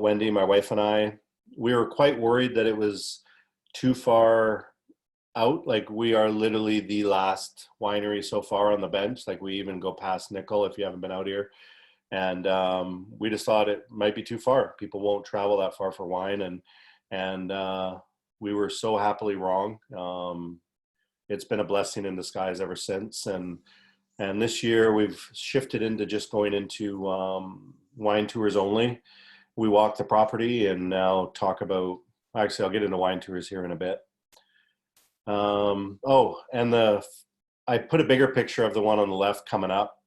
Wendy, my wife and I, we were quite worried that it was too far out. Like we are literally the last winery so far on the bench. Like we even go past Nickel if you haven't been out here. And we just thought it might be too far. People won't travel that far for wine, and we were so happily wrong. It's been a blessing in disguise ever since. And this year we've shifted into just going into wine tours only. We walk the property and now talk about. Actually, I'll get into wine tours here in a bit. Oh, and I put a bigger picture of the one on the left coming up.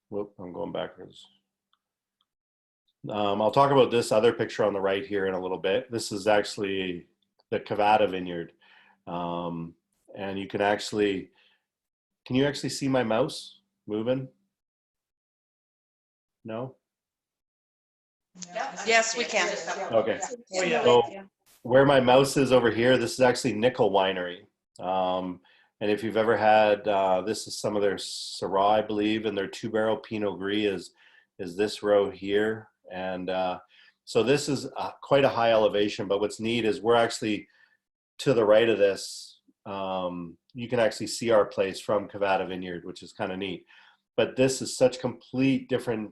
Whoop, I'm going backwards. I'll talk about this other picture on the right here in a little bit. This is actually the Cavada vineyard. And you can you actually see my mouse moving? No? Yes, we can. Okay. So where my mouse is over here, this is actually Nickel Winery. And if you've ever had, this is some of their Syrah, I believe, and their 2-barrel Pinot Gris is this row here. And so this is quite a high elevation, but what's neat is we're actually to the right of this. You can actually see our place from Cavada Vineyard, which is kind of neat. But this is such complete different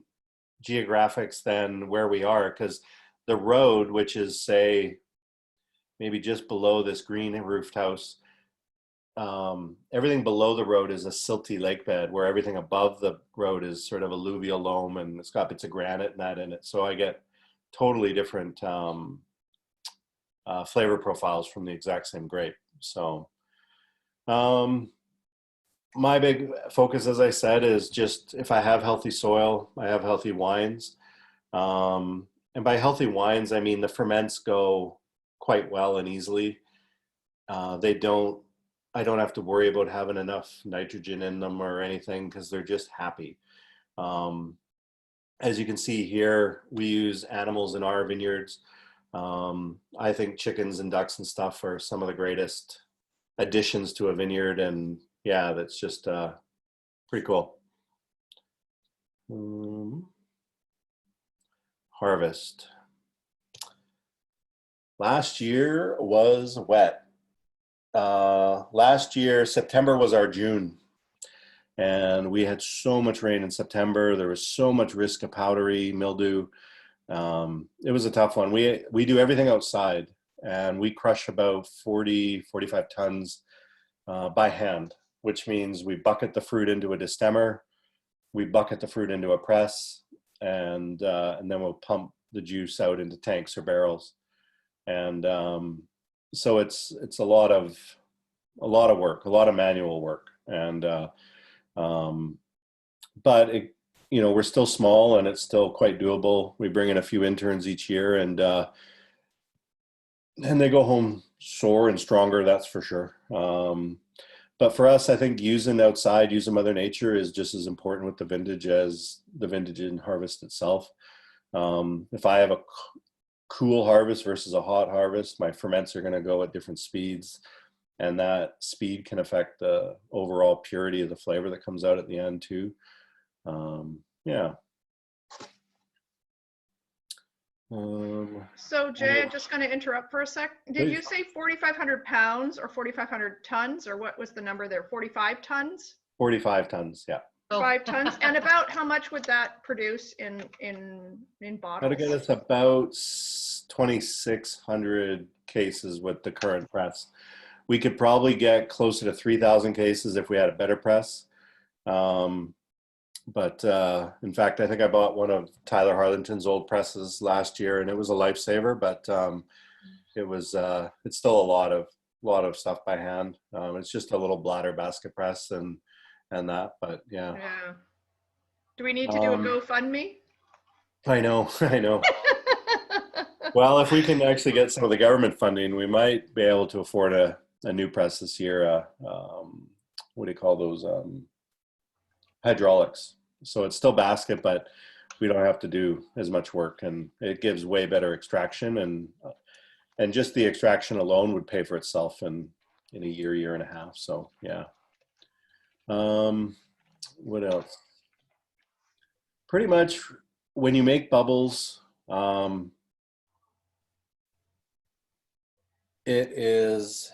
geographics than where we are, because the road, which is, say, maybe just below this green roofed house, everything below the road is a silty lake bed, where everything above the road is sort of alluvial loam, and it's got bits of granite and that in it. So I get totally different flavor profiles from the exact same grape. So my big focus, as I said, is just if I have healthy soil, I have healthy wines. And by healthy wines, I mean the ferments go quite well and easily. I don't have to worry about having enough nitrogen in them or anything, because they're just happy. As you can see here, we use animals in our vineyards. I think chickens and ducks and stuff are some of the greatest additions to a vineyard, and yeah, that's just pretty cool. Harvest. Last year was wet. Last year, September was our June, and we had so much rain in September. There was so much risk of powdery mildew. It was a tough one. We do everything outside, and we crush about 45 tons by hand, which means we bucket the fruit into a destemmer, we bucket the fruit into a press, and then we'll pump the juice out into tanks or barrels. And so it's a lot of work, a lot of manual work, and but it, we're still small and it's still quite doable. We bring in a few interns each year, and they go home sore and stronger, that's for sure. But for us, I think using outside, using Mother Nature is just as important with the vintage as the vintage and harvest itself. If I have a cool harvest versus a hot harvest, my ferments are going to go at different speeds, and that speed can affect the overall purity of the flavor that comes out at the end too. Yeah. So Jay, I'm just going to interrupt for a sec. Did you say 4,500 pounds or 4,500 tons, or what was the number there? 45 tons? 45 tons, yeah. 5 tons. And about how much would that produce in bottles? That'll get us about 2,600 cases with the current press. We could probably get closer to 3,000 cases if we had a better press. But in fact, I think I bought one of Tyler Harlington's old presses last year, and it was a lifesaver. But it's still a lot of stuff by hand. It's just a little bladder basket press and that. But yeah. Yeah. Do we need to do a GoFundMe? I know. Well, if we can actually get some of the government funding, we might be able to afford a new press this year. What do you call those? Hydraulics. So it's still basket, but we don't have to do as much work, and it gives way better extraction, and just the extraction alone would pay for itself in a year and a half. So yeah. What else? Pretty much when you make bubbles, It is,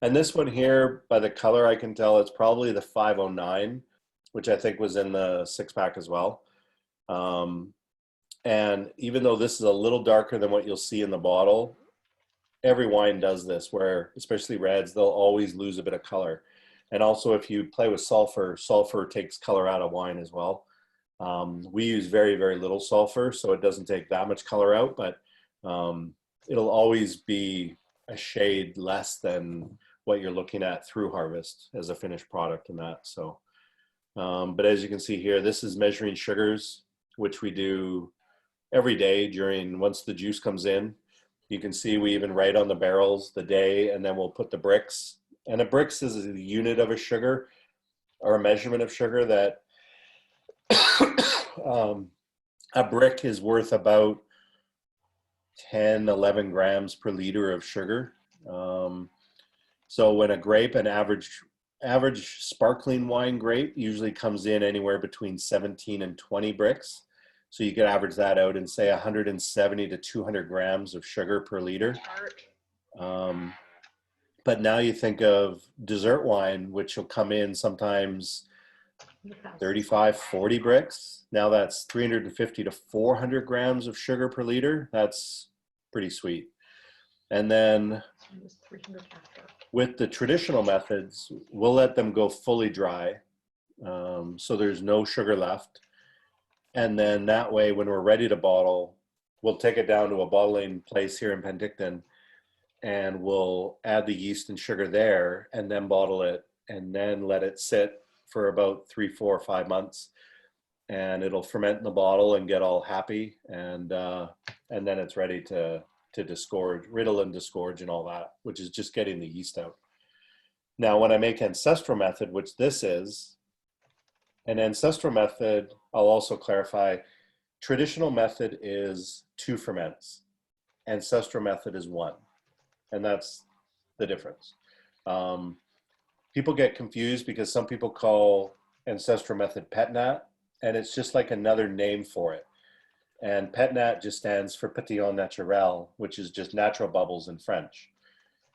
and this one here, by the color, I can tell it's probably the 509, which I think was in the 6-pack as well. And even though this is a little darker than what you'll see in the bottle, every wine does this, where especially reds, they'll always lose a bit of color. And also, if you play with sulfur, sulfur takes color out of wine as well. We use very, very little sulfur, so it doesn't take that much color out, but it'll always be a shade less than what you're looking at through harvest as a finished product and that. So, but as you can see here, this is measuring sugars, which we do every day once the juice comes in. You can see we even write on the barrels the day, and then we'll put the bricks. And a bricks is a unit of a sugar or a measurement of sugar that a brick is worth about 10, 11 grams per liter of sugar. So when a grape, an average sparkling wine grape usually comes in anywhere between 17 and 20 bricks. So you could average that out and say 170 to 200 grams of sugar per liter. But now you think of dessert wine, which will come in sometimes 35, 40 bricks. Now that's 350 to 400 grams of sugar per liter. That's pretty sweet. And then with the traditional methods, we'll let them go fully dry. So there's no sugar left. And then that way, when we're ready to bottle, we'll take it down to a bottling place here in Penticton, and we'll add the yeast and sugar there, and then bottle it, and then let it sit for about 3, 4, 5 months, and it'll ferment in the bottle and get all happy, and then it's ready to disgorge, riddle and disgorge and all that, which is just getting the yeast out. Now, when I make ancestral method, which this is, an ancestral method, I'll also clarify, traditional method is 2 ferments. Ancestral method is 1. And that's the difference. People get confused because some people call ancestral method pet nat, and it's just like another name for it. And pet nat just stands for pétillant naturel, which is just natural bubbles in French.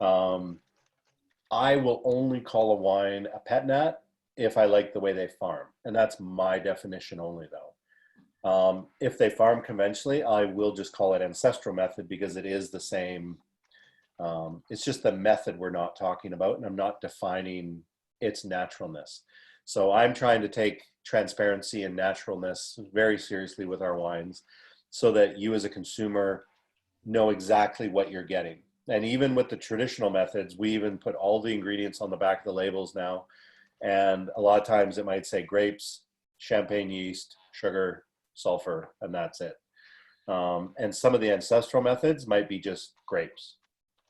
I will only call a wine a pet nat if I like the way they farm. And that's my definition only, though. If they farm conventionally, I will just call it ancestral method because it is the same. It's just the method we're not talking about, and I'm not defining its naturalness. So I'm trying to take transparency and naturalness very seriously with our wines so that you as a consumer know exactly what you're getting. And even with the traditional methods, we even put all the ingredients on the back of the labels now. And a lot of times it might say grapes, champagne yeast, sugar, sulfur, and that's it. And some of the ancestral methods might be just grapes.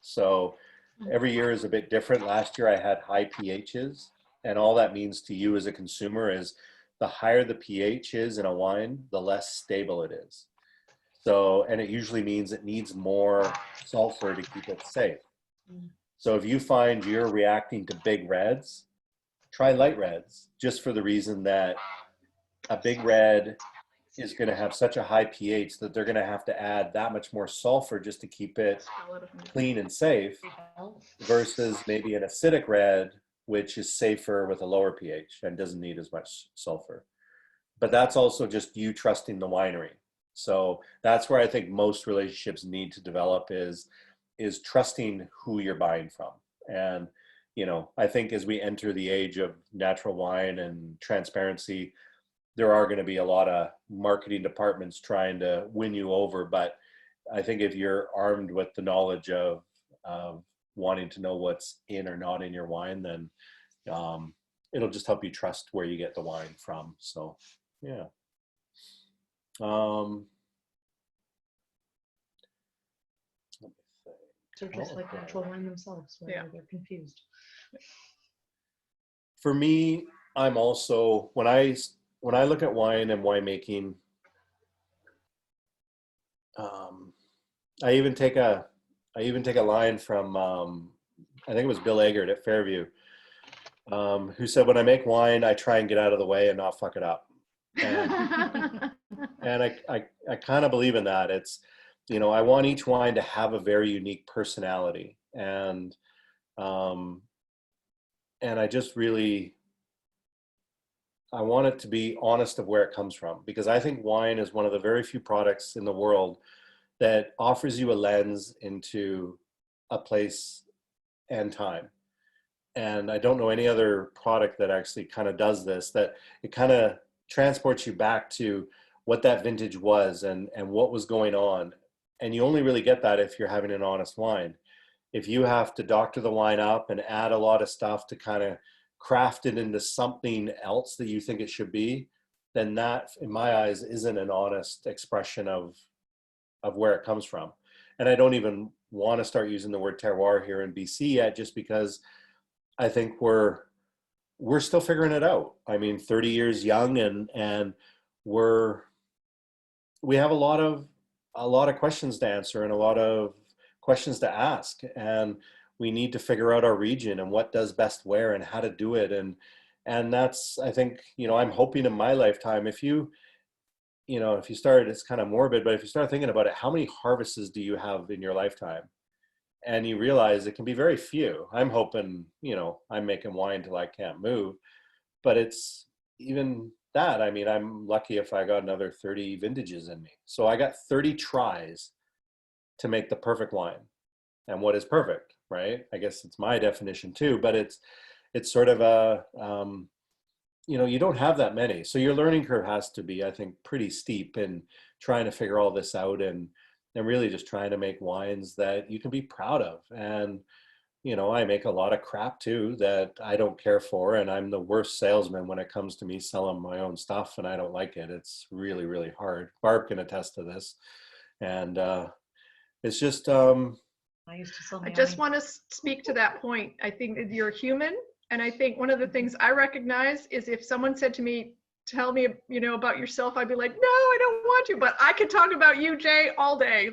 So every year is a bit different. Last year I had high pHs, and all that means to you as a consumer is the higher the pH is in a wine, the less stable it is. So, and it usually means it needs more sulfur to keep it safe. So if you find you're reacting to big reds, try light reds, just for the reason that a big red is going to have such a high pH that they're going to have to add that much more sulfur just to keep it clean and safe, versus maybe an acidic red, which is safer with a lower pH and doesn't need as much sulfur. But that's also just you trusting the winery. So that's where I think most relationships need to develop is trusting who you're buying from. And, you know, I think as we enter the age of natural wine and transparency, there are going to be a lot of marketing departments trying to win you over. But I think if you're armed with the knowledge of wanting to know what's in or not in your wine, then it'll just help you trust where you get the wine from. So, yeah. So just like natural wine themselves, when they're confused. For me, I'm also, when I look at wine and winemaking, I even take a line from I think it was Bill Eggert at Fairview, who said, "When I make wine, I try and get out of the way and not fuck it up." And I kind of believe in that. It's, you know, I want each wine to have a very unique personality. And um, I just really, I want it to be honest of where it comes from, because I think wine is one of the very few products in the world that offers you a lens into a place and time. And I don't know any other product that actually kind of does this, that it kind of transports you back to what that vintage was and what was going on. And you only really get that if you're having an honest wine. If you have to doctor the wine up and add a lot of stuff to kind of craft it into something else that you think it should be, then that, in my eyes, isn't an honest expression of where it comes from. And I don't even want to start using the word terroir here in BC yet, just because I think we're still figuring it out. I mean, 30 years young, and we have a lot of questions to answer and a lot of questions to ask, and we need to figure out our region and what does best where and how to do it. And that's, I think, I'm hoping in my lifetime, if you start, it's kind of morbid, but if you start thinking about it, how many harvests do you have in your lifetime? And you realize it can be very few. I'm hoping, I'm making wine till I can't move, but it's even that. I mean, I'm lucky if I got another 30 vintages in me. So I got 30 tries to make the perfect wine. And what is perfect, right? I guess it's my definition too, but it's sort of a, you don't have that many. So your learning curve has to be, I think, pretty steep in trying to figure all this out, and really just trying to make wines that you can be proud of. And, I make a lot of crap too that I don't care for. And I'm the worst salesman when it comes to me selling my own stuff, and I don't like it. It's really, really hard. Barb can attest to this. And it's just, I just want to speak to that point. I think that you're human. And I think one of the things I recognize is if someone said to me, tell me, about yourself, I'd be like, no, I don't want to, but I could talk about you, Jay, all day.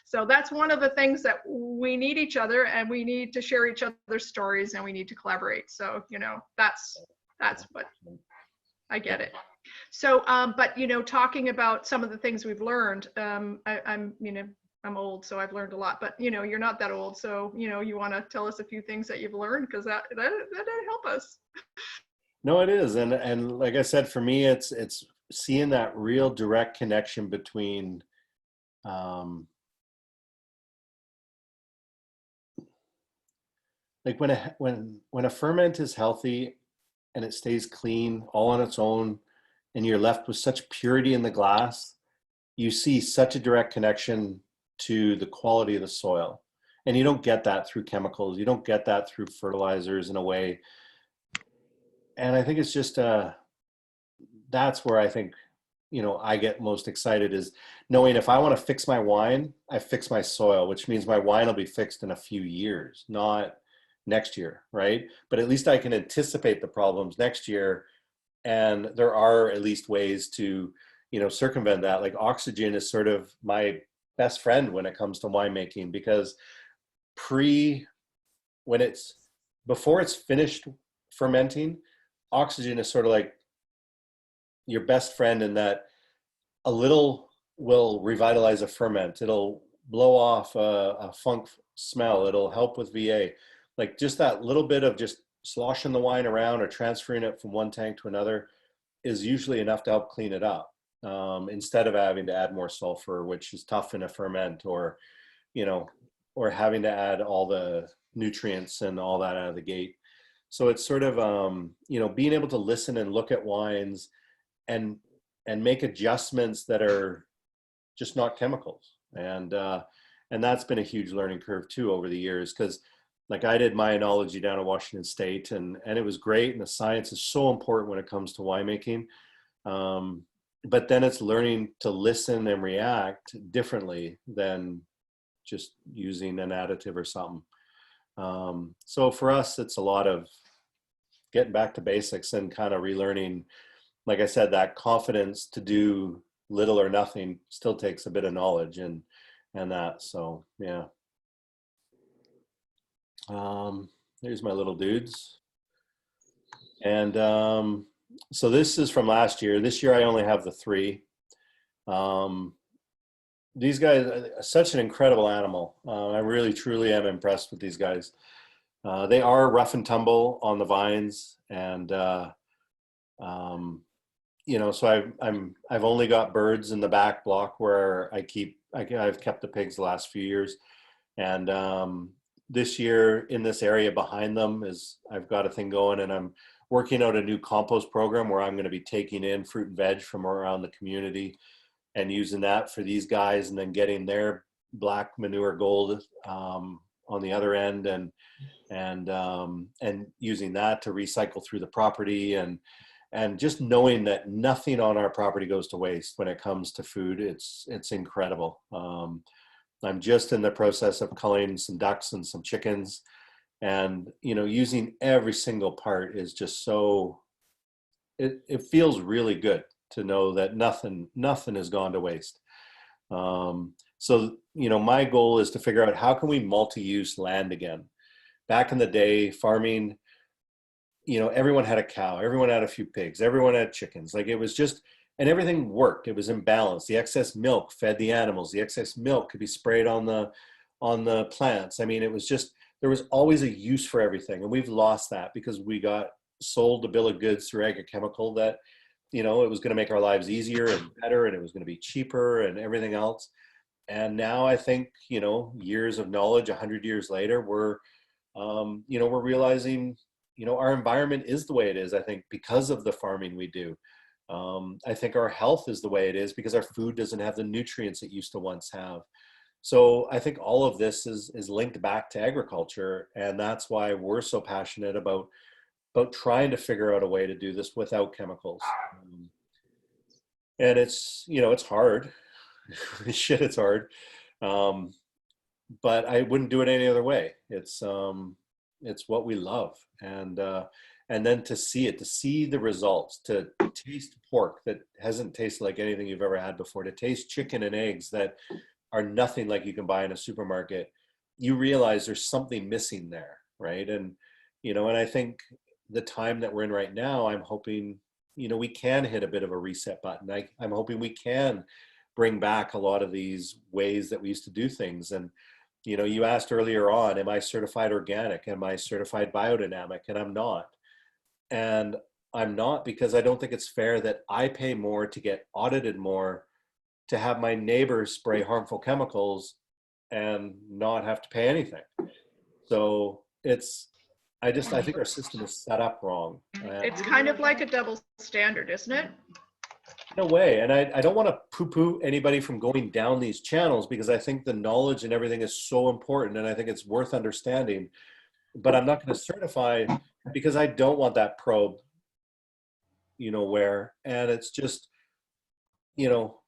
So that's one of the things that we need each other, and we need to share each other's stories, and we need to collaborate. So, that's what I get it. So, but, talking about some of the things we've learned, I'm old, so I've learned a lot, but you're not that old. So, you want to tell us a few things that you've learned, because that help us. No, it is. And like I said, for me, it's seeing that real direct connection between, like when a ferment is healthy and it stays clean all on its own, and you're left with such purity in the glass, you see such a direct connection to the quality of the soil. And you don't get that through chemicals. You don't get that through fertilizers in a way. And I think it's just, that's where I think, I get most excited, is knowing if I want to fix my wine, I fix my soil, which means my wine will be fixed in a few years, not next year, right? But at least I can anticipate the problems next year. And there are at least ways to, circumvent that. Like oxygen is sort of my best friend when it comes to winemaking, because before it's finished fermenting, oxygen is sort of like your best friend, in that a little will revitalize a ferment. It'll blow off a funk smell. It'll help with VA. Like just that little bit of just sloshing the wine around or transferring it from one tank to another is usually enough to help clean it up, instead of having to add more sulfur, which is tough in a ferment, or having to add all the nutrients and all that out of the gate. So it's sort of, being able to listen and look at wines and make adjustments that are just not chemicals. And that's been a huge learning curve too over the years, because like I did my enology down at Washington State, and it was great. And the science is so important when it comes to winemaking. But then it's learning to listen and react differently than just using an additive or something. So for us, it's a lot of getting back to basics and kind of relearning. Like I said, that confidence to do little or nothing still takes a bit of knowledge and that. So yeah. Here's my little dudes. And so this is from last year. This year I only have the 3. these guys, such an incredible animal. I really, truly am impressed with these guys. They are rough and tumble on the vines, and um, you know, so I've only got birds in the back block where I've kept the pigs the last few years, and this year in this area behind them is I've got a thing going, and I'm working out a new compost program where I'm going to be taking in fruit and veg from around the community and using that for these guys, and then getting their black manure gold on the other end, and using that to recycle through the property, and just knowing that nothing on our property goes to waste when it comes to food. It's incredible. I'm just in the process of culling some ducks and some chickens, and you know, using every single part is just so, it feels really good to know that nothing has gone to waste. So you know, my goal is to figure out how can we multi-use land again. Back in the day, farming, you know, everyone had a cow, everyone had a few pigs, everyone had chickens. Like, it was just, and everything worked. It was in balance. The excess milk fed the animals. The excess milk could be sprayed on the plants. I mean, it was just, there was always a use for everything. And we've lost that because we got sold a bill of goods through agrochemical that, you know, it was going to make our lives easier and better, and it was going to be cheaper and everything else. And now I think, you know, years of knowledge, 100 years later, you know, we're realizing, you know, our environment is the way it is, I think, because of the farming we do. I think our health is the way it is because our food doesn't have the nutrients it used to once have. So I think all of this is linked back to agriculture, and that's why we're so passionate about trying to figure out a way to do this without chemicals. And it's, you know, it's hard. Shit, it's hard. But I wouldn't do it any other way. It's what we love, and then to see the results, to taste pork that hasn't tasted like anything you've ever had before, to taste chicken and eggs that are nothing like you can buy in a supermarket. You realize there's something missing there, right? And you know, and I think the time that we're in right now, I'm hoping, you know, we can hit a bit of a reset button. I'm hoping we can bring back a lot of these ways that we used to do things. And you know, you asked earlier on, am I certified organic? Am I certified biodynamic? And I'm not. And I'm not because I don't think it's fair that I pay more to get audited more to have my neighbors spray harmful chemicals and not have to pay anything. So I think our system is set up wrong. It's kind of like a double standard, isn't it? No way. And I don't want to poo-poo anybody from going down these channels, because I think the knowledge and everything is so important, and I think it's worth understanding. But I'm not going to certify because I don't want that probe, you know, where, and it's just, you know,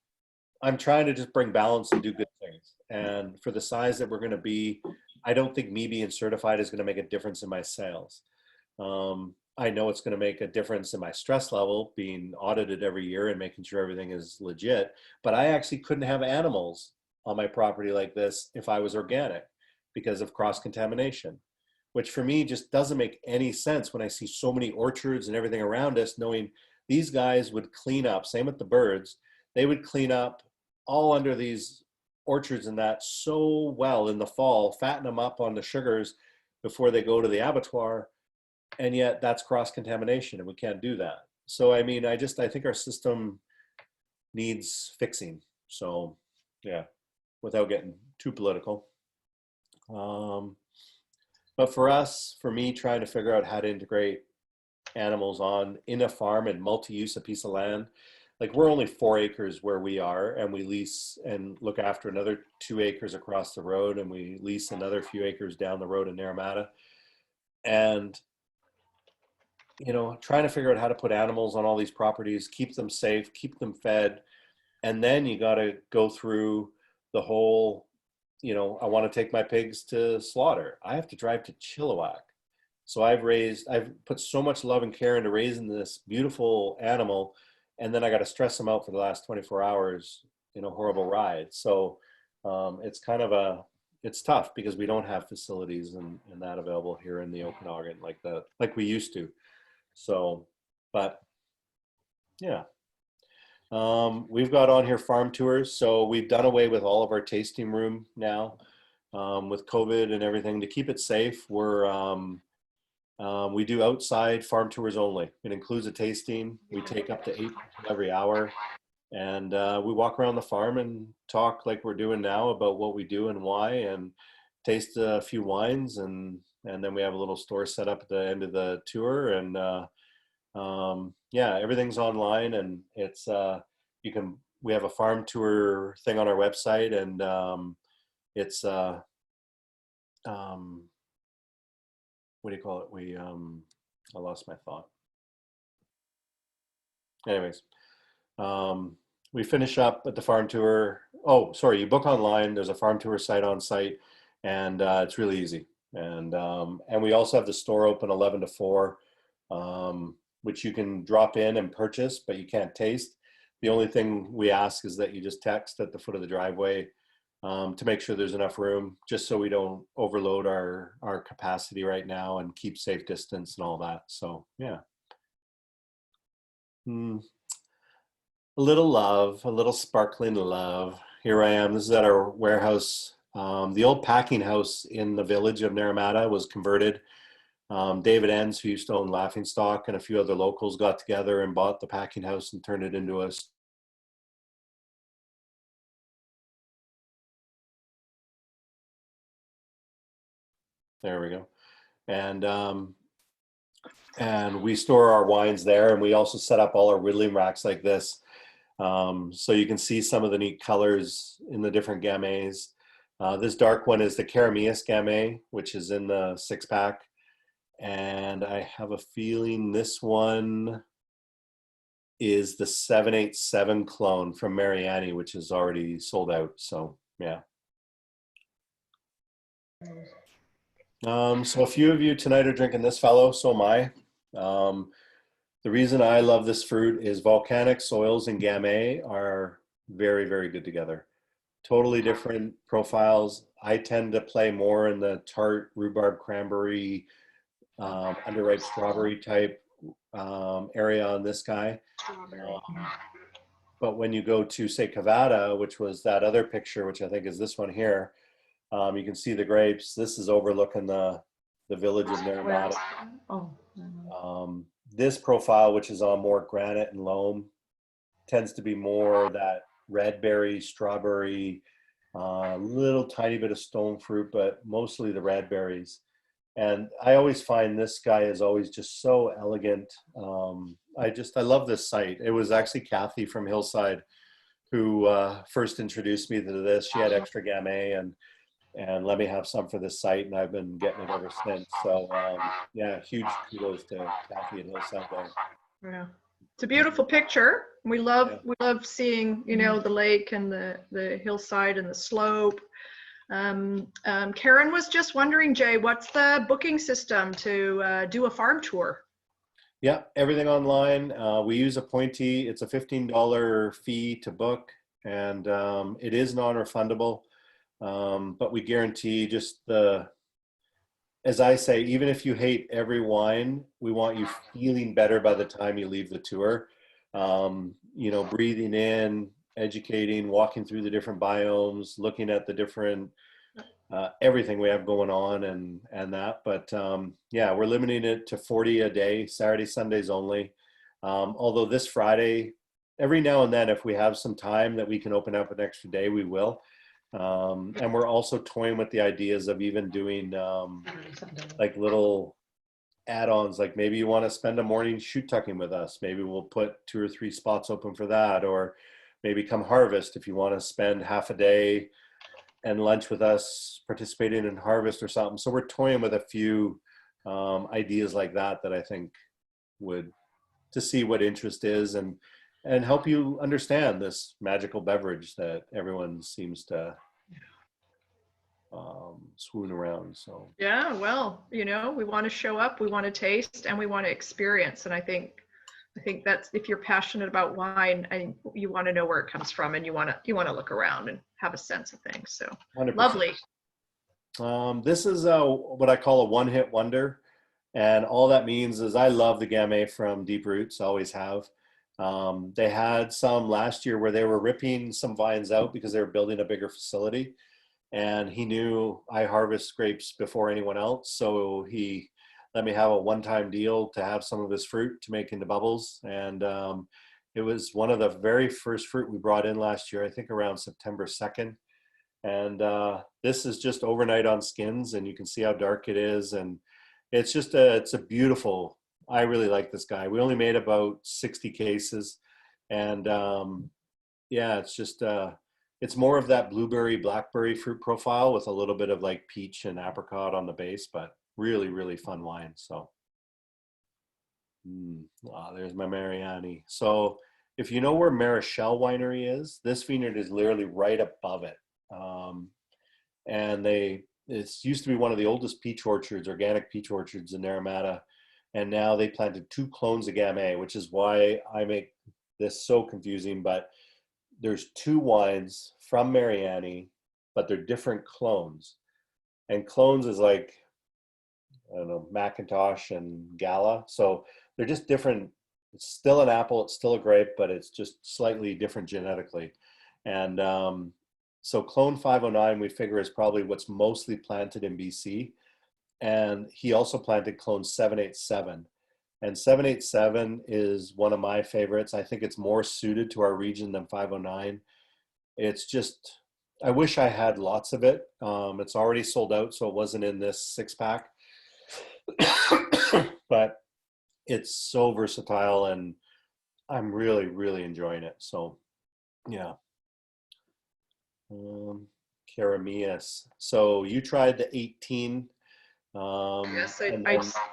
I'm trying to just bring balance and do good things. And for the size that we're going to be, I don't think me being certified is going to make a difference in my sales. I know it's going to make a difference in my stress level being audited every year and making sure everything is legit. But I actually couldn't have animals on my property like this if I was organic because of cross-contamination, which for me just doesn't make any sense when I see so many orchards and everything around us, knowing these guys would clean up, same with the birds, they would clean up all under these orchards and that so well in the fall, fatten them up on the sugars before they go to the abattoir. And yet that's cross-contamination, and we can't do that. So, I mean, I think our system needs fixing. So, yeah, without getting too political. But for me, trying to figure out how to integrate animals in a farm and multi-use a piece of land, like we're only 4 acres where we are, and we lease and look after another 2 acres across the road, and we lease another few acres down the road in Naramata. And you know, trying to figure out how to put animals on all these properties, keep them safe, keep them fed. And then you got to go through the whole, you know, I want to take my pigs to slaughter. I have to drive to Chilliwack. So I've put so much love and care into raising this beautiful animal. And then I got to stress them out for the last 24 hours in a horrible ride. So it's kind of it's tough because we don't have facilities and that available here in the Okanagan like we used to. So, but yeah, We've got on here farm tours, so we've done away with all of our tasting room now. With COVID and everything, to keep it safe, we do outside farm tours only. It includes a tasting. We take up to 8 people every hour, and we walk around the farm and talk like we're doing now about what we do and why, and taste a few wines, and then we have a little store set up at the end of the tour, and yeah, everything's online, and it's we have a farm tour thing on our website, and it's what do you call it? I lost my thought. Anyways, we finish up at the farm tour. Oh, sorry, you book online. There's a farm tour site on site, and it's really easy. And we also have the store open 11 to 4, which you can drop in and purchase, but you can't taste. The only thing we ask is that you just text at the foot of the driveway to make sure there's enough room, just so we don't overload our capacity right now, and keep safe distance and all that. So yeah. A little love, a little sparkling love. Here I am. This is at our warehouse. The old packing house in the village of Naramata was converted. David Enns, who used to own Laughing Stock, and a few other locals got together and bought the packing house and turned it into a... There we go. And we store our wines there, and we also set up all our whittling racks like this. So you can see some of the neat colors in the different gamets. This dark one is the Carameus Gamay, which is in the 6-pack. And I have a feeling this one is the 787 clone from Mariani, which is already sold out. So yeah. So a few of you tonight are drinking this fellow, so am I. The reason I love this fruit is volcanic soils and Gamay are very, very good together. Totally different profiles. I tend to play more in the tart, rhubarb, cranberry, underripe strawberry type area on this guy. But when you go to, say, Cavada, which was that other picture, which I think is this one here, you can see the grapes. This is overlooking the village of Naramata. This profile, which is on more granite and loam, tends to be more that red berry, strawberry, little tiny bit of stone fruit, but mostly the red berries. And I always find this guy is always just so elegant. I love this site. It was actually Kathy from Hillside who first introduced me to this. She had extra Gamay and let me have some for this site, and I've been getting it ever since. So yeah, huge kudos to Kathy and Hillside there. Yeah, it's a beautiful picture. We love seeing, you know, the lake and the hillside and the slope. Karen was just wondering, Jay, what's the booking system to do a farm tour? Yeah, everything online. We use Appointee. It's a $15 fee to book, and it is non-refundable. But we guarantee just as I say, even if you hate every wine, we want you feeling better by the time you leave the tour. You know, breathing in, educating, walking through the different biomes, looking at the different, everything we have going on and that. But yeah, we're limiting it to 40 a day, Saturday, Sundays only. Although this Friday, every now and then, if we have some time that we can open up an extra day, we will. And we're also toying with the ideas of even doing like little add-ons, like maybe you want to spend a morning shoot tucking with us. Maybe we'll put 2 or 3 spots open for that, or maybe come harvest if you want to spend half a day and lunch with us participating in harvest or something. So we're toying with a few ideas like that I think would, to see what interest is and help you understand this magical beverage that everyone seems to swoon around. So yeah, well, you know, we want to show up, we want to taste, and we want to experience. And I think that's, if you're passionate about wine, you want to know where it comes from, and you want to look around and have a sense of things. So 100%. Lovely. This is what I call a one-hit wonder, and all that means is I love the Gamay from Deep Roots, always have. They had some last year where they were ripping some vines out because they were building a bigger facility. And he knew I harvest grapes before anyone else. So he let me have a one-time deal to have some of his fruit to make into bubbles. And it was one of the very first fruit we brought in last year, I think around September 2nd. And this is just overnight on skins, and you can see how dark it is. And it's just it's a beautiful, I really like this guy. We only made about 60 cases. And yeah, it's just, it's more of that blueberry, blackberry fruit profile with a little bit of like peach and apricot on the base, but really, really fun wine. So there's my Mariani. So if you know where Marichal Winery is, this vineyard is literally right above it. And it used to be one of the oldest peach orchards, organic peach orchards in Naramata. And now they planted 2 clones of Gamay, which is why I make this so confusing. But there's 2 wines from Mariani, but they're different clones. And clones is like, I don't know, Macintosh and Gala. So they're just different. It's still an apple, it's still a grape, but it's just slightly different genetically. And so clone 509, we figure, is probably what's mostly planted in BC. And he also planted clone 787. And 787 is one of my favorites. I think it's more suited to our region than 509. It's just, I wish I had lots of it. It's already sold out, so it wasn't in this 6-pack. But it's so versatile, and I'm really, really enjoying it. So, yeah. Carameas. So you tried the 18. Yes,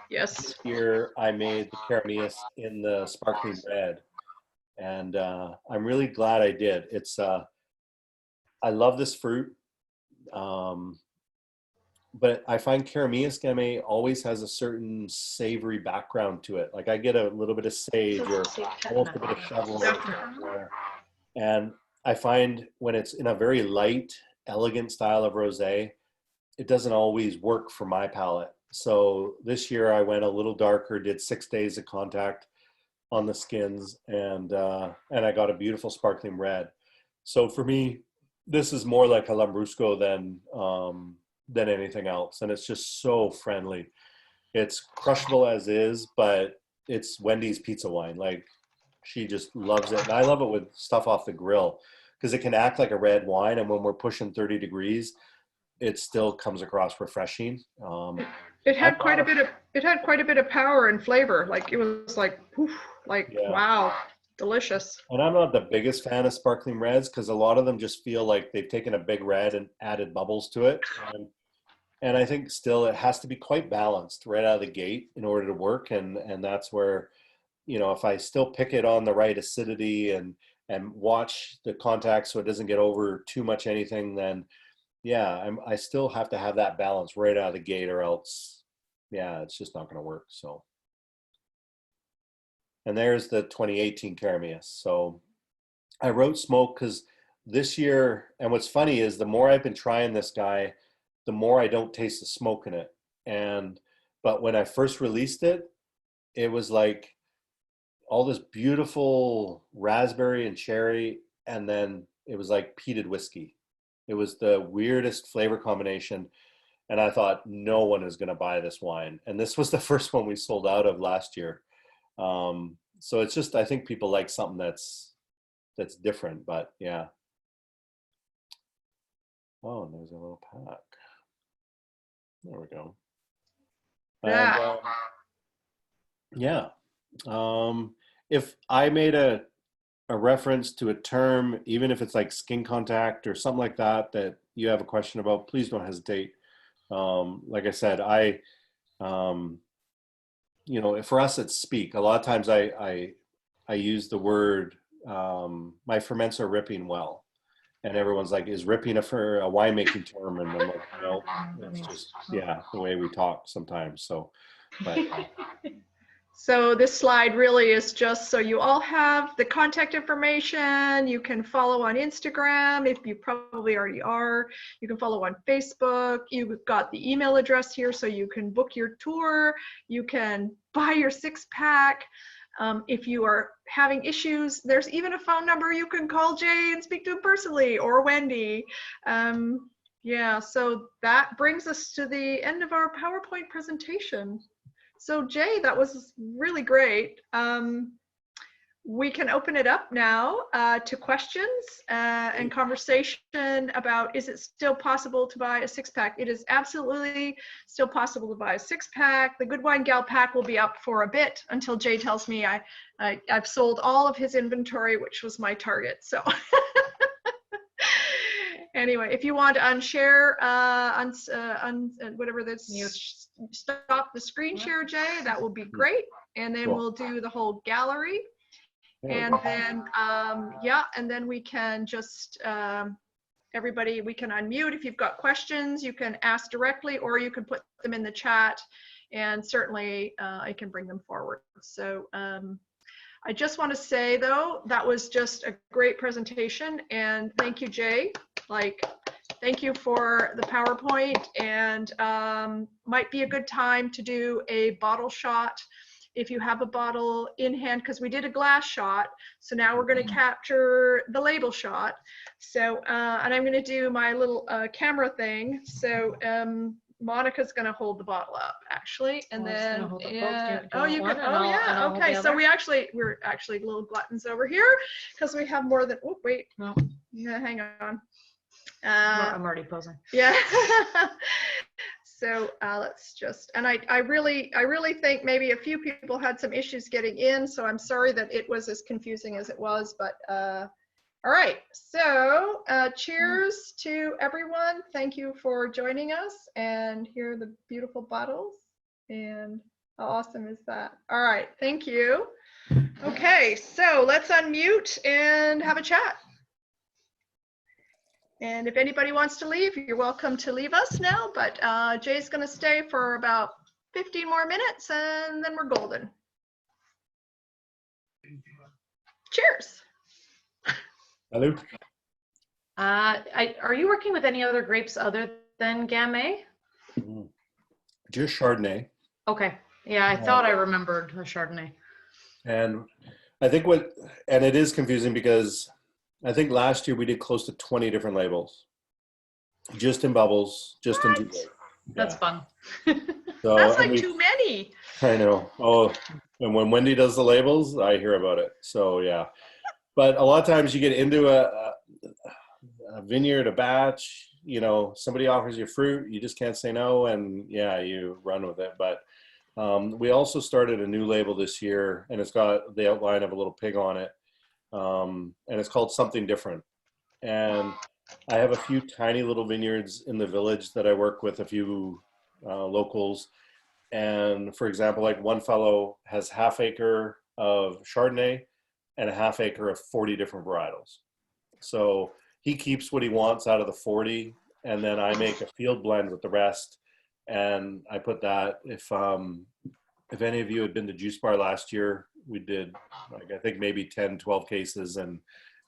yes. This year I made the Carameas in the sparkling red, and I'm really glad I did. It's I love this fruit, but I find Carameas Gamay always has a certain savory background to it. Like I get a little bit of sage or almost a bit of Chevrolet, and I find when it's in a very light, elegant style of rosé, it doesn't always work for my palate. So this year I went a little darker, did 6 days of contact on the skins, and I got a beautiful sparkling red. So for me, this is more like a Lambrusco than anything else, and it's just so friendly. It's crushable as is, but it's Wendy's pizza wine. Like she just loves it, and I love it with stuff off the grill because it can act like a red wine, and when we're pushing 30 degrees, it still comes across refreshing. It had quite a bit of power and flavor. Like it was like poof, like yeah. Wow, delicious. And I'm not the biggest fan of sparkling reds because a lot of them just feel like they've taken a big red and added bubbles to it. And I think still it has to be quite balanced right out of the gate in order to work. And that's where, you know, if I still pick it on the right acidity and watch the contact so it doesn't get over too much anything, then yeah, I still have to have that balance right out of the gate, or else, yeah, it's just not going to work. So, and there's the 2018 Carameas. So I wrote smoke because this year, and what's funny is the more I've been trying this guy, the more I don't taste the smoke in it. But when I first released it, it was like all this beautiful raspberry and cherry, and then it was like peated whiskey. It was the weirdest flavor combination. And I thought, no one is going to buy this wine. And this was the first one we sold out of last year. So it's just, I think people like something that's different, but yeah. Oh, and there's a little pack. There we go. And, yeah. If I made a reference to a term, even if it's like skin contact or something like that, that you have a question about, please don't hesitate. Like I said, you know, for us at Speak, a lot of times I use the word, my ferments are ripping well. And everyone's like, is ripping a winemaking term? And I'm like, no, it's just, yeah, the way we talk sometimes. So, but. So this slide really is just so you all have the contact information. You can follow on Instagram if you probably already are. You can follow on Facebook. You've got the email address here so you can book your tour. You can buy your 6-pack. If you are having issues, there's even a phone number you can call Jay and speak to him personally, or Wendy. Yeah, so that brings us to the end of our PowerPoint presentation. So Jay, that was really great. We can open it up now to questions and conversation about, is it still possible to buy a 6-pack? It is absolutely still possible to buy a 6-pack. The Good Wine Gal pack will be up for a bit until Jay tells me I've sold all of his inventory, which was my target. So anyway, if you want to unshare, whatever this, stop the screen share, Jay, that will be great. And then we'll do the whole gallery. And then, yeah, and then we can just, everybody, we can unmute. If you've got questions, you can ask directly, or you can put them in the chat, and certainly I can bring them forward. So I just want to say, though, that was just a great presentation, and thank you, Jay. Like, thank you for the PowerPoint, and might be a good time to do a bottle shot if you have a bottle in hand, because we did a glass shot. So now we're going to capture the label shot. So, and I'm going to do my little camera thing. So Monica's going to hold the bottle up, actually. And then, oh, you can, oh yeah, okay. So we're actually little gluttons over here, because we have more than, oh, wait, no, yeah, hang on. I'm already posing. Yeah. So let's just, and I really think maybe a few people had some issues getting in, so I'm sorry that it was as confusing as it was, but all right. So cheers to everyone. Thank you for joining us, and here are the beautiful bottles, and how awesome is that? All right, thank you. Okay, so let's unmute and have a chat. And if anybody wants to leave, you're welcome to leave us now, but Jay's going to stay for about 15 more minutes, and then we're golden. Cheers. Hello. Are you working with any other grapes other than Gamay? Just Chardonnay. Okay. Yeah, I thought I remembered a Chardonnay. And I think and it is confusing because I think last year we did close to 20 different labels, just in bubbles, just in Duvet. That's fun. So, that's like too many. I know. Oh, and when Wendy does the labels, I hear about it. So yeah, but a lot of times you get into a vineyard, a batch, you know, somebody offers you fruit, you just can't say no, and yeah, you run with it. But we also started a new label this year, and it's got the outline of a little pig on it. And it's called Something Different. And I have a few tiny little vineyards in the village that I work with, a few locals. And for example, like one fellow has ½ acre of Chardonnay and ½ acre of 40 different varietals. So he keeps what he wants out of the 40, and then I make a field blend with the rest. And I put that, if any of you had been to Juice Bar last year, we did, like, I think maybe 10, 12 cases, and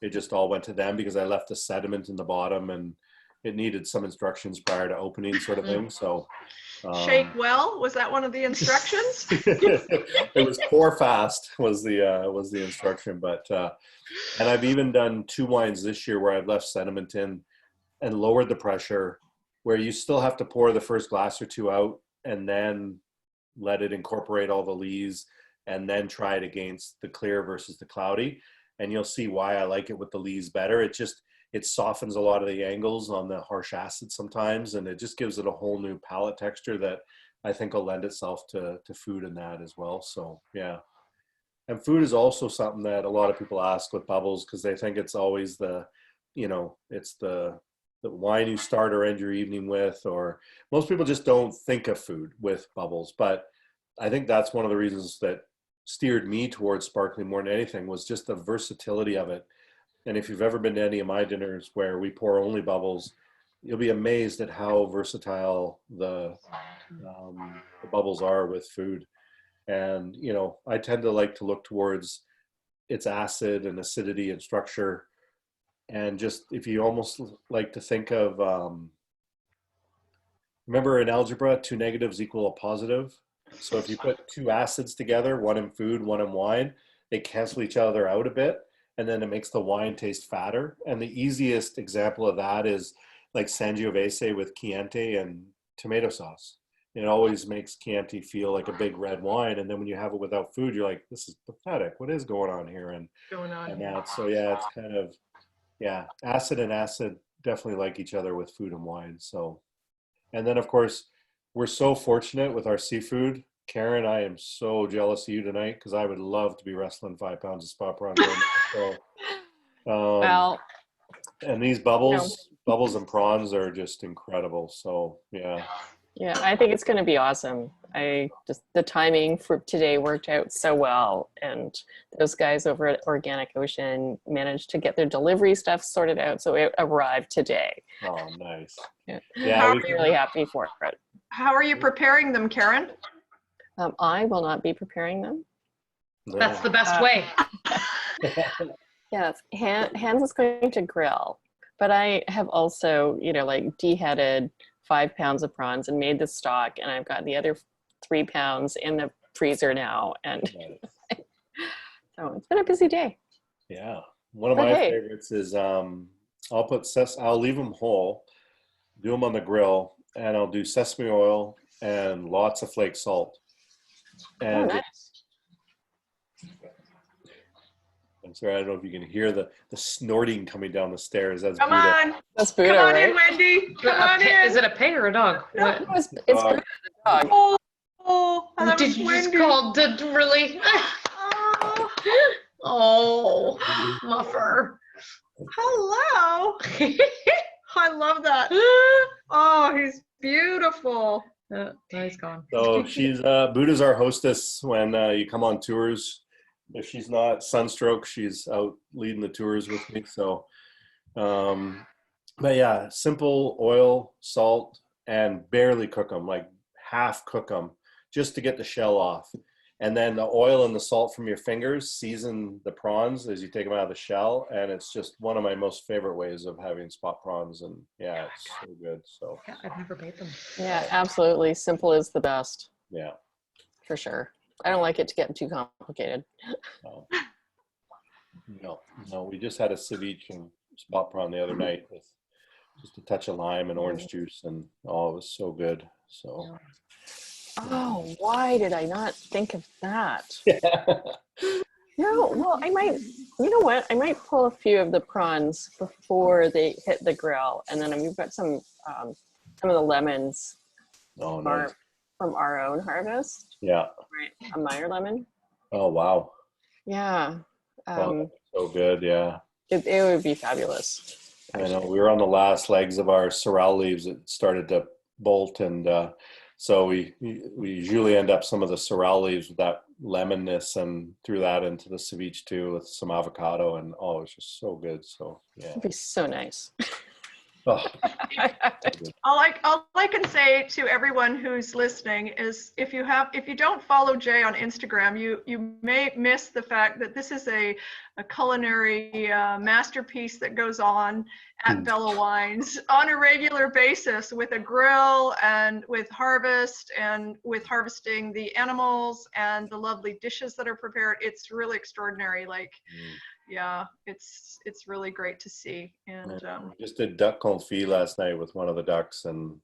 it just all went to them because I left the sediment in the bottom and it needed some instructions prior to opening, sort of thing. So shake well, was that one of the instructions? It was pour fast was the instruction. But and I've even done 2 wines this year where I've left sediment in and lowered the pressure, where you still have to pour the first glass or 2 out and then let it incorporate all the lees, and then try it against the clear versus the cloudy. And you'll see why I like it with the lees better. It softens a lot of the angles on the harsh acid sometimes, and it just gives it a whole new palate texture that I think will lend itself to food in that as well. So yeah. And food is also something that a lot of people ask with bubbles, because they think it's always it's the wine you start or end your evening with, or most people just don't think of food with bubbles. But I think that's one of the reasons that steered me towards sparkling more than anything, was just the versatility of it. And if you've ever been to any of my dinners where we pour only bubbles, you'll be amazed at how versatile the bubbles are with food. And, you know, I tend to like to look towards its acid and acidity and structure. And just, if you almost like to think of, remember in algebra, 2 negatives equal a positive? So if you put two acids together, one in food, one in wine, they cancel each other out a bit, and then it makes the wine taste fatter. And the easiest example of that is like Sangiovese with Chianti and tomato sauce. It always makes Chianti feel like a big red wine, and then when you have it without food, you're like, this is pathetic. What is going on here? And that, so yeah, it's kind of, yeah, acid and acid definitely like each other with food and wine. So, and then of course, we're so fortunate with our seafood. Karen, I am so jealous of you tonight because I would love to be wrestling 5 pounds of spot prawns right now. So, Well, and these bubbles and prawns are just incredible. So yeah. yeah, I think it's going to be awesome. The timing for today worked out so well, and those guys over at Organic Ocean managed to get their delivery stuff sorted out, so it arrived today. Oh, nice. Yeah, I'm really happy for it. How are you preparing them, Karen? I will not be preparing them. That's the best way. Yes, Hans is going to grill, but I have also, like deheaded 5 pounds of prawns and made the stock, and I've got the other 3 pounds in the freezer now, and Nice. so it's been a busy day. Yeah, one of my favorites is I'll leave them whole, do them on the grill, and I'll do sesame oil and lots of flake salt. And nice. I'm sorry, I don't know if you can hear the snorting coming down the stairs. That's Come Buddha. on. That's Buddha, Come on right? in, Wendy. Come on in. Is it a pig or a dog? No, it's Buddha, the dog. Oh, that Did was you Wendy. just call? Really? Oh, Oh, Muffer. hello. I love that. Oh, he's beautiful. He's gone. So she's Buddha's our hostess when you come on tours. If she's not sunstroke, she's out leading the tours with me. So, but yeah, simple oil, salt, and barely cook them, like half cook them, just to get the shell off. And then the oil and the salt from your fingers season the prawns as you take them out of the shell. And it's just one of my most favorite ways of having spot prawns. And yeah, it's so good. So Yeah, I've never made them. Yeah, absolutely. Simple is the best. yeah. For sure. I don't like it to get too complicated. No, we just had a ceviche and spot prawn the other night with just a touch of lime and orange juice, and it was so good. So Oh, why did I not think of that? yeah. No, well, I might, you know what? I might pull a few of the prawns before they hit the grill. And then we've got some of the lemons Nice. from our own harvest. Yeah. Right. A Meyer lemon. Oh, wow. Yeah. So good. Yeah. It would be fabulous. I know we were on the last legs of our sorrel leaves. It started to bolt, and so we usually end up some of the sorrel leaves with that lemonness, and threw that into the ceviche too with some avocado, and it's just so good. So yeah, It'd be so nice. oh, All I can say to everyone who's listening is if you don't follow Jay on Instagram, you may miss the fact that this is a culinary masterpiece that goes on at Bella Wines on a regular basis with a grill and with harvest and with harvesting the animals and the lovely dishes that are prepared. It's really extraordinary. Yeah, it's really great to see. And we just did duck confit last night with one of the ducks and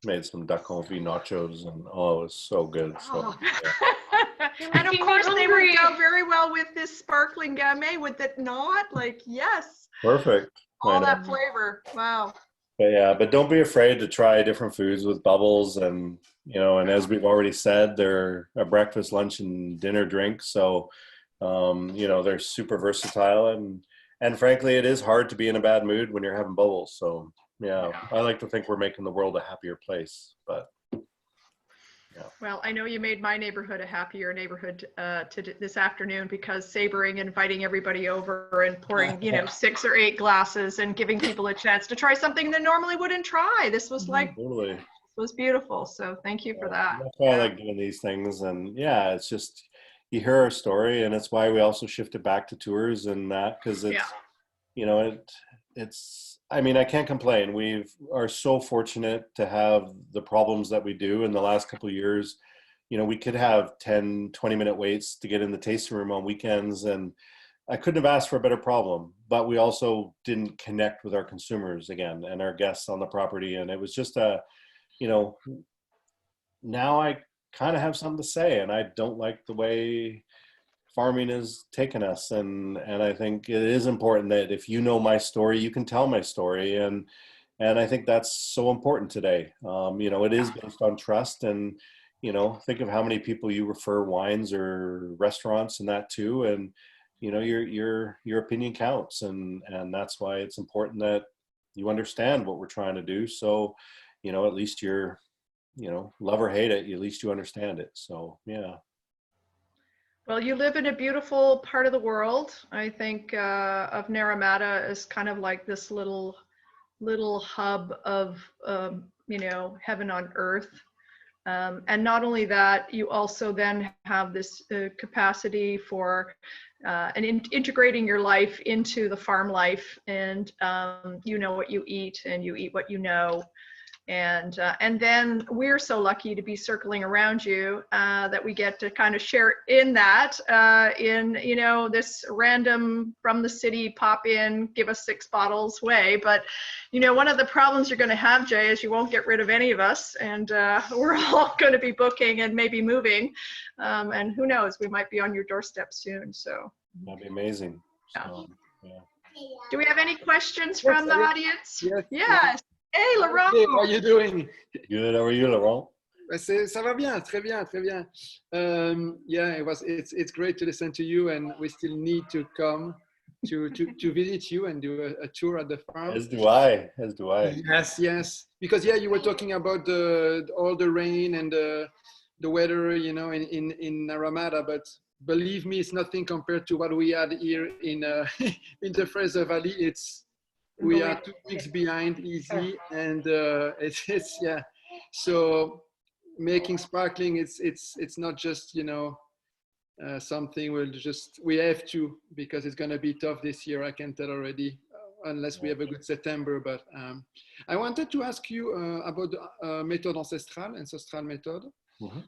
made some duck confit nachos, and it was so good. So yeah. And of course they would go very well with this sparkling gamay, would it not? Yes. Perfect. All that flavor. Wow. But don't be afraid to try different foods with bubbles, and and as we've already said, they're a breakfast, lunch, and dinner drink. So they're super versatile, and frankly, it is hard to be in a bad mood when you're having bubbles. So yeah, I like to think we're making the world a happier place, but yeah. Well, I know you made my neighborhood a happier neighborhood this afternoon, because sabering and inviting everybody over and pouring 6 or 8 glasses and giving people a chance to try something they normally wouldn't try. This was Totally. It was beautiful. So thank you for that. That's why I like doing these things, and it's just, you hear our story, and it's why we also shifted back to tours and that, because it's it's I can't complain. We are so fortunate to have the problems that we do in the last couple of years. we could have 10, 20-minute waits to get in the tasting room on weekends, and I couldn't have asked for a better problem. But we also didn't connect with our consumers again and our guests on the property. And it was just now I kind of have something to say, and I don't like the way farming has taken us. And I think it is important that if you know my story, you can tell my story. And I think that's so important today. It is based on trust, and, think of how many people you refer wines or restaurants and that too. And, your opinion counts. And that's why it's important that you understand what we're trying to do. So, at least you're, love or hate it, at least you understand it. So, yeah. Well, you live in a beautiful part of the world. I think of Naramata as kind of like this little hub of, heaven on earth. And not only that, you also then have this capacity for integrating your life into the farm life, and you know what you eat, and you eat what you know. And then we're so lucky to be circling around you that we get to kind of share in that, in this random from the city pop in, give us 6 bottles way. But one of the problems you're going to have, Jay, is you won't get rid of any of us, and we're all going to be booking and maybe moving, and who knows, we might be on your doorstep soon. So that'd be amazing. Yeah. So, yeah. Do we have any questions from the audience? Yes. Yes. Hey, Laurent. Hey, how are you doing? Good. How are you, Laurent? Ça va bien, très bien, très bien. Yeah, it's great to listen to you, and we still need to come to visit you and do a tour at the farm. As do I. Yes. Because you were talking about all the rain and the weather, in Naramata, but believe me, it's nothing compared to what we had here in in the Fraser Valley. We are 2 weeks behind easy, and it's yeah. So making sparkling, it's not just something we have to, because it's going to be tough this year, I can tell already, unless we have a good September. But I wanted to ask you about the method ancestral method. Mm-hmm.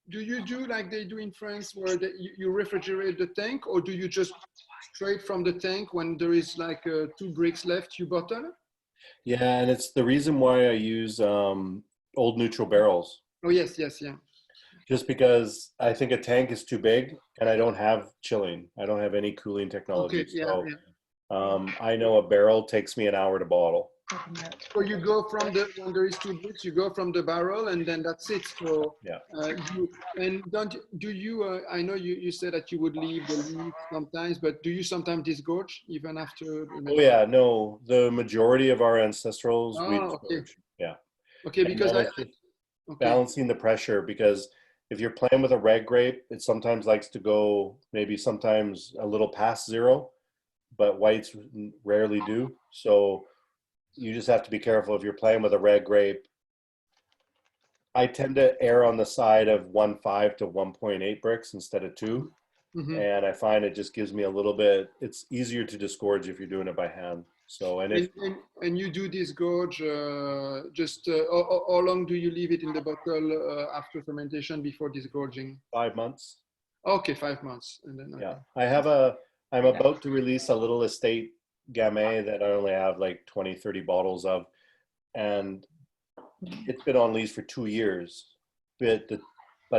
Do you do like they do in France, where you refrigerate the tank, or do you just straight from the tank, when there is like 2 bricks left, you bottle? Yeah, and it's the reason why I use old neutral barrels. Oh yes, yeah. Just because I think a tank is too big, and I don't have chilling. I don't have any cooling technology. Okay, yeah, so yeah. I know a barrel takes me an hour to bottle. So you go from when there is 2 bricks, you go from the barrel, and then that's it. So yeah. I know you said that you would leave the leaf sometimes, but do you sometimes disgorge even after? Oh yeah, no. The majority of our ancestrals, we disgorge. Okay. Yeah. Okay, because balancing the pressure, because if you're playing with a red grape, it sometimes likes to go maybe sometimes a little past 0, but whites rarely do. So you just have to be careful if you're playing with a red grape. I tend to err on the side of 1.5 to 1.8 bricks instead of 2. Mm-hmm. And I find it just gives me a little bit, it's easier to disgorge if you're doing it by hand. So, and you do disgorge, how long do you leave it in the bottle after fermentation before disgorging? 5 months. Okay, 5 months. And then, yeah, I'm about to release a little estate Gamay that I only have like 20, 30 bottles of. And it's been on lees for 2 years, but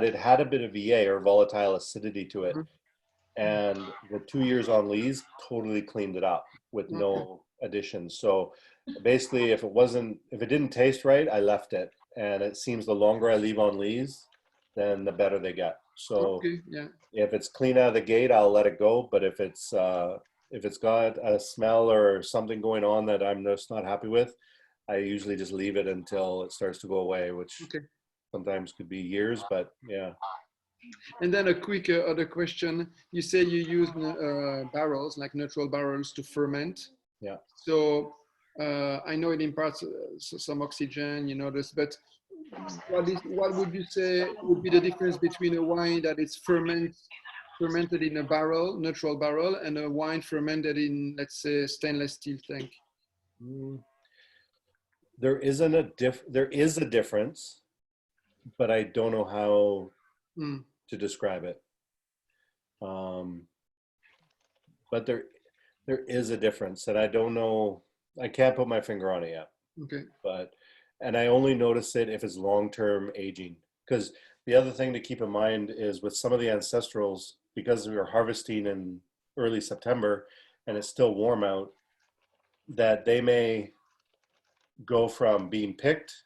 it had a bit of VA, or volatile acidity, to it. Mm-hmm. And the 2 years on lees totally cleaned it up with no additions. So basically, if it didn't taste right, I left it. And it seems the longer I leave on lees, then the better they get. So if it's clean out of the gate, I'll let it go. But if it's got a smell or something going on that I'm just not happy with, I usually just leave it until it starts to go away, which sometimes could be years, but yeah. And then a quick other question. You say you use barrels, like neutral barrels, to ferment. Yeah. So I know it imparts some oxygen, this, but what would you say would be the difference between a wine that is fermented in a barrel, neutral barrel, and a wine fermented in, let's say, stainless steel tank? there is a difference, but I don't know how to describe it. But there is a difference, and I don't know. I can't put my finger on it yet. Okay. And I only notice it if it's long-term aging. Because the other thing to keep in mind is with some of the ancestrals, because we are harvesting in early September and it's still warm out, that they may go from being picked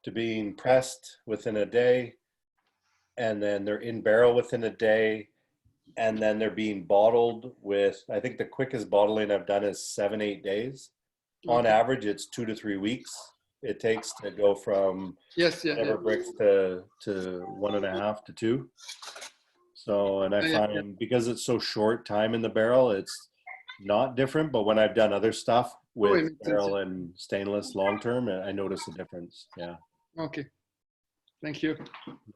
to being pressed within a day, and then they're in barrel within a day, and then they're being bottled with, I think the quickest bottling I've done is 7-8 days. On average, it's 2 to 3 weeks it takes to go from bricks to 1.5 to 2. So, and I find because it's so short time in the barrel, it's not different. But when I've done other stuff with barrel and stainless long term, I notice a difference. Yeah. Okay. Thank you.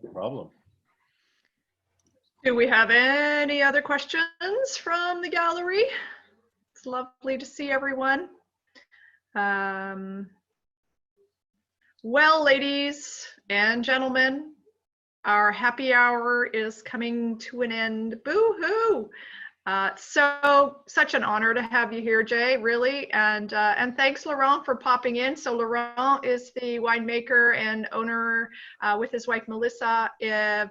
No problem. Do we have any other questions from the gallery? It's lovely to see everyone. Well, ladies and gentlemen, our happy hour is coming to an end. Boo-hoo! Such an honor to have you here, Jay, really. And thanks, Laurent, for popping in. So Laurent is the winemaker and owner with his wife, Melissa,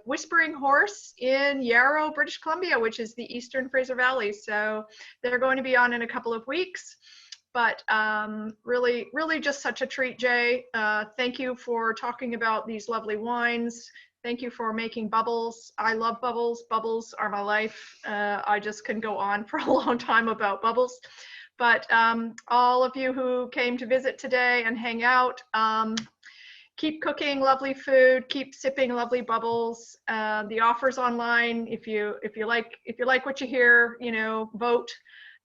Whispering Horse in Yarrow, British Columbia, which is the Eastern Fraser Valley. So they're going to be on in a couple of weeks. But really, really just such a treat, Jay. Thank you for talking about these lovely wines. Thank you for making bubbles. I love bubbles. Bubbles are my life. I just can go on for a long time about bubbles. But all of you who came to visit today and hang out, keep cooking lovely food. Keep sipping lovely bubbles. The offers online. If you like what you hear, vote.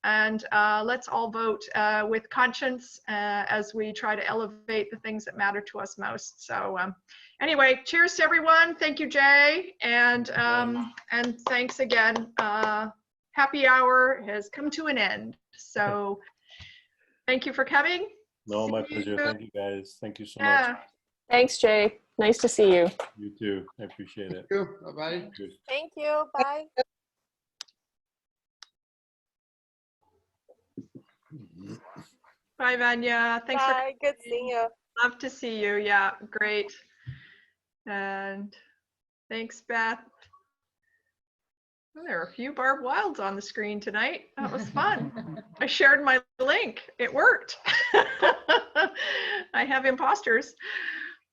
And let's all vote with conscience as we try to elevate the things that matter to us most. So anyway, cheers to everyone. Thank you, Jay. And thanks again. Happy hour has come to an end. So thank you for coming. No, my pleasure. Thank you, guys. Thank you so much. Thanks, Jay. Nice to see you. You too. I appreciate it. Thank you. Bye-bye. Thank you. Bye. Bye, Vanya. Thanks for coming. Good seeing you. Love to see you. Yeah, great. And thanks, Beth. Well, there are a few Barb Wilds on the screen tonight. That was fun. I shared my link. It worked. I have imposters.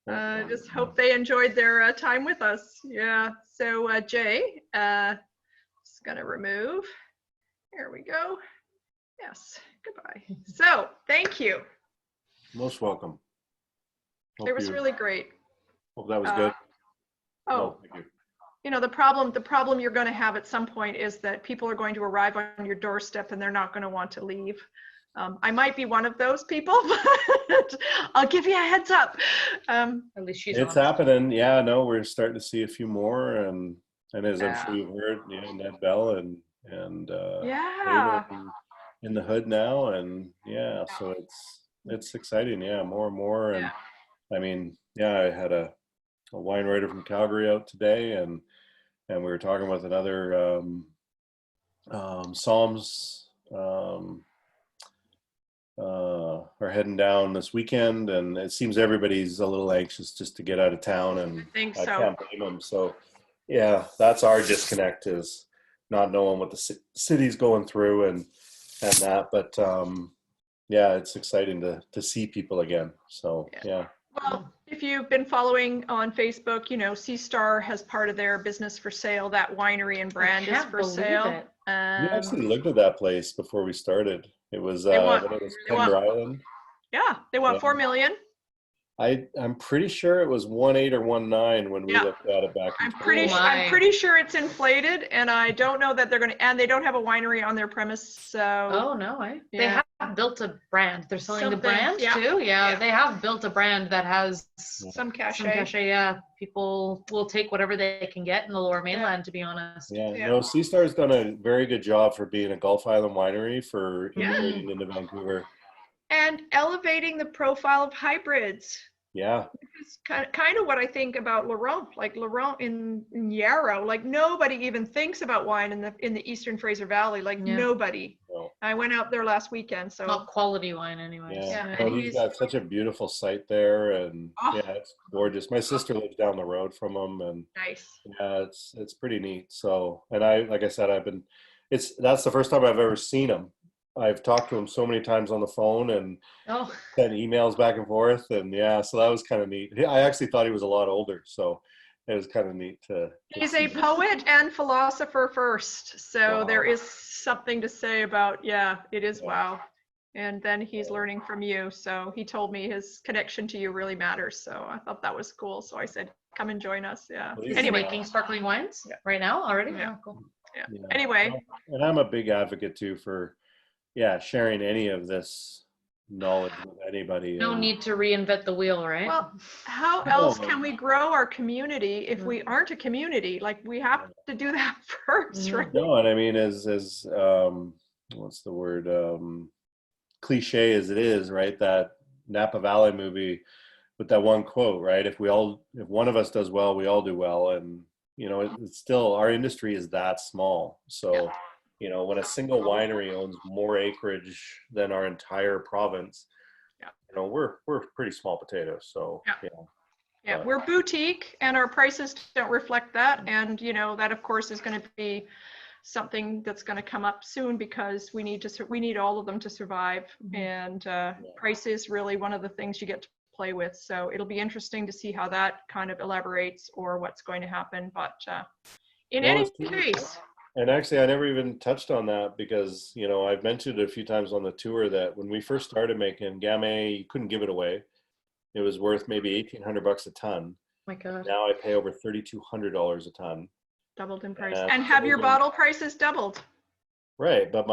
Just hope they enjoyed their time with us. Yeah. So Jay, just gonna remove. Here we go. Yes. Goodbye. So thank you. Most welcome. It was really great. Hope that was good. Thank you. The problem you're going to have at some point is that people are going to arrive on your doorstep and they're not going to want to leave. I might be one of those people, but I'll give you a heads up. At least it's happening. Yeah, no, we're starting to see a few more, and as I'm sure you've heard, Ned Bell and in the hood now, and so it's exciting. Yeah, more and more, and I mean, I had a wine writer from Calgary out today, and we were talking with another Psalms are heading down this weekend, and it seems everybody's a little anxious just to get out of town, and I can't blame them. So that's our disconnect, is not knowing what the city's going through and that, but it's exciting to see people again. So Well, if you've been following on Facebook, Sea Star has part of their business for sale. That winery and brand is for sale. We actually looked at that place before we started. It was Pender Island. Yeah, they want $4 million. I'm pretty sure it was 1.8 or 1.9 when we looked at it back. I'm pretty sure it's inflated, and I don't know that they're going to. And they don't have a winery on their premise, so. They have built a brand. They're selling the brand too. Yeah, they have built a brand that has some cachet. Yeah, people will take whatever they can get in the Lower Mainland, to be honest. No, Sea Star's done a very good job for being a Gulf Island winery for integrating into Vancouver. And elevating the profile of hybrids. Yeah. It's kind of what I think about Laurent, like Laurent in Yarrow, like nobody even thinks about wine in the Eastern Fraser Valley, like nobody. No. I went out there last weekend, so. Not quality wine anyway. Yeah. No, he's got such a beautiful site there, and yeah, it's gorgeous. My sister lives down the road from him, and nice. Yeah, it's pretty neat. So, and like I said, that's the first time I've ever seen him. I've talked to him so many times on the phone and sent emails back and forth, and yeah, so that was kind of neat. I actually thought he was a lot older, so it was kind of neat to. He's a poet and philosopher first, so there is something to say about it is wow. And then he's learning from you, so he told me his connection to you really matters. So I thought that was cool. So I said, come and join us. Yeah. Anyway, making sparkling wines right now already. Yeah, cool. Yeah. Anyway, and I'm a big advocate too for. Sharing any of this knowledge with anybody. No need to reinvent the wheel, right? Well, how else can we grow our community if we aren't a community? Like, we have to do that first, right? No, and I mean, as what's the word? Cliche as it is, right? That Napa Valley movie with that one quote, right? If one of us does well, we all do well, and it's still, our industry is that small, so. When a single winery owns more acreage than our entire province, we're pretty small potatoes. So, we're boutique, and our prices don't reflect that. And, that of course is going to be something that's going to come up soon, because we need all of them to survive. And price is really one of the things you get to play with. So it'll be interesting to see how that kind of elaborates or what's going to happen. But in any case. And actually, I never even touched on that because, I've mentioned it a few times on the tour that when we first started making Gamay, you couldn't give it away. It was worth maybe $1,800 a ton. My God. Now I pay over $3,200 a ton. Doubled in price. And have your bottle prices doubled? Right, but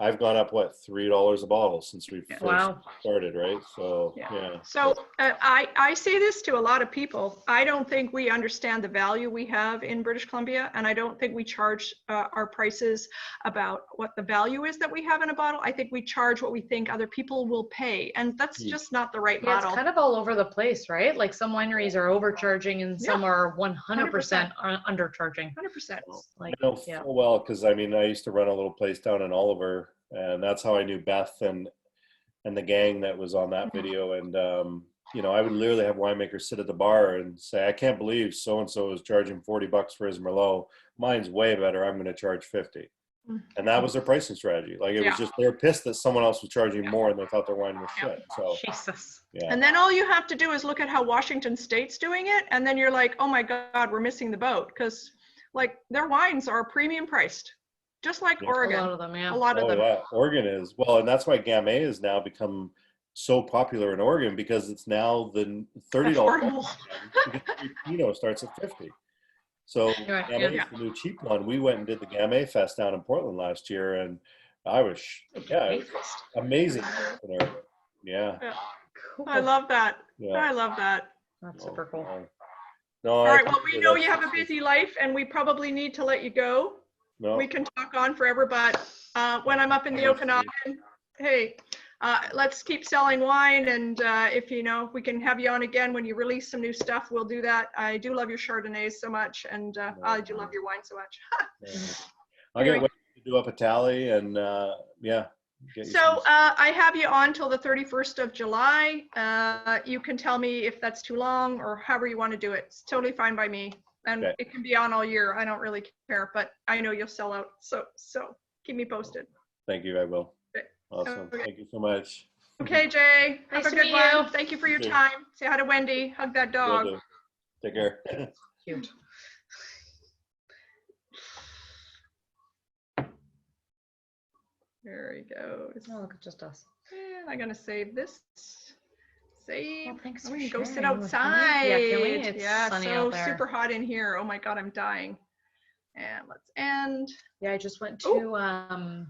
I've gone up $3 a bottle since we first started, right? So So I say this to a lot of people. I don't think we understand the value we have in British Columbia, and I don't think we charge our prices about what the value is that we have in a bottle. I think we charge what we think other people will pay, and that's just not the right model. It's kind of all over the place, right? Like some wineries are overcharging and some are 100% undercharging. 100%. I know full well, because I used to run a little place down in Oliver, and that's how I knew Beth and the gang that was on that video. And I would literally have winemakers sit at the bar and say, I can't believe so and so is charging $40 for his Merlot. Mine's way better. I'm going to charge $50. And that was their pricing strategy. Like, it was just, they're pissed that someone else was charging more and they thought their wine was shit. So Jesus. And then all you have to do is look at how Washington State's doing it, and then you're like, oh my God, we're missing the boat, because like their wines are premium priced. Just like Oregon. A lot of them, A lot of them. Yeah, Oregon is. Well, and that's why Gamay has now become so popular in Oregon, because it's now the $30 Pinot starts at $50. So Gamay is the new cheap one. We went and did the Gamay Fest down in Portland last year, and I was, it was amazing. Yeah. Cool. I love that. I love that. That's super cool. No, all right, well, we know you have a busy life, and we probably need to let you go. No. We can talk on forever, but when I'm up in the Okanagan, hey, let's keep selling wine. And if we can have you on again when you release some new stuff, we'll do that. I do love your Chardonnays so much, and I do love your wine so much. I'll get ready to do up a tally, and So I have you on till the 31st of July. You can tell me if that's too long or however you want to do it. It's totally fine by me. And it can be on all year. I don't really care, but I know you'll sell out. So keep me posted. Thank you. I will. Okay. Awesome. Okay. Thank you so much. Okay, Jay. Have a good one. Thank you for your time. Say hi to Wendy. Hug that dog. Take care. Cute. There he goes. Oh, look at just us. And I'm going to save this. Save. Well, thanks for we can go sit sharing with me. outside. Yeah, can we? It's sunny so out there. super hot in here. Oh my God, I'm dying. And let's end. Yeah, I just went to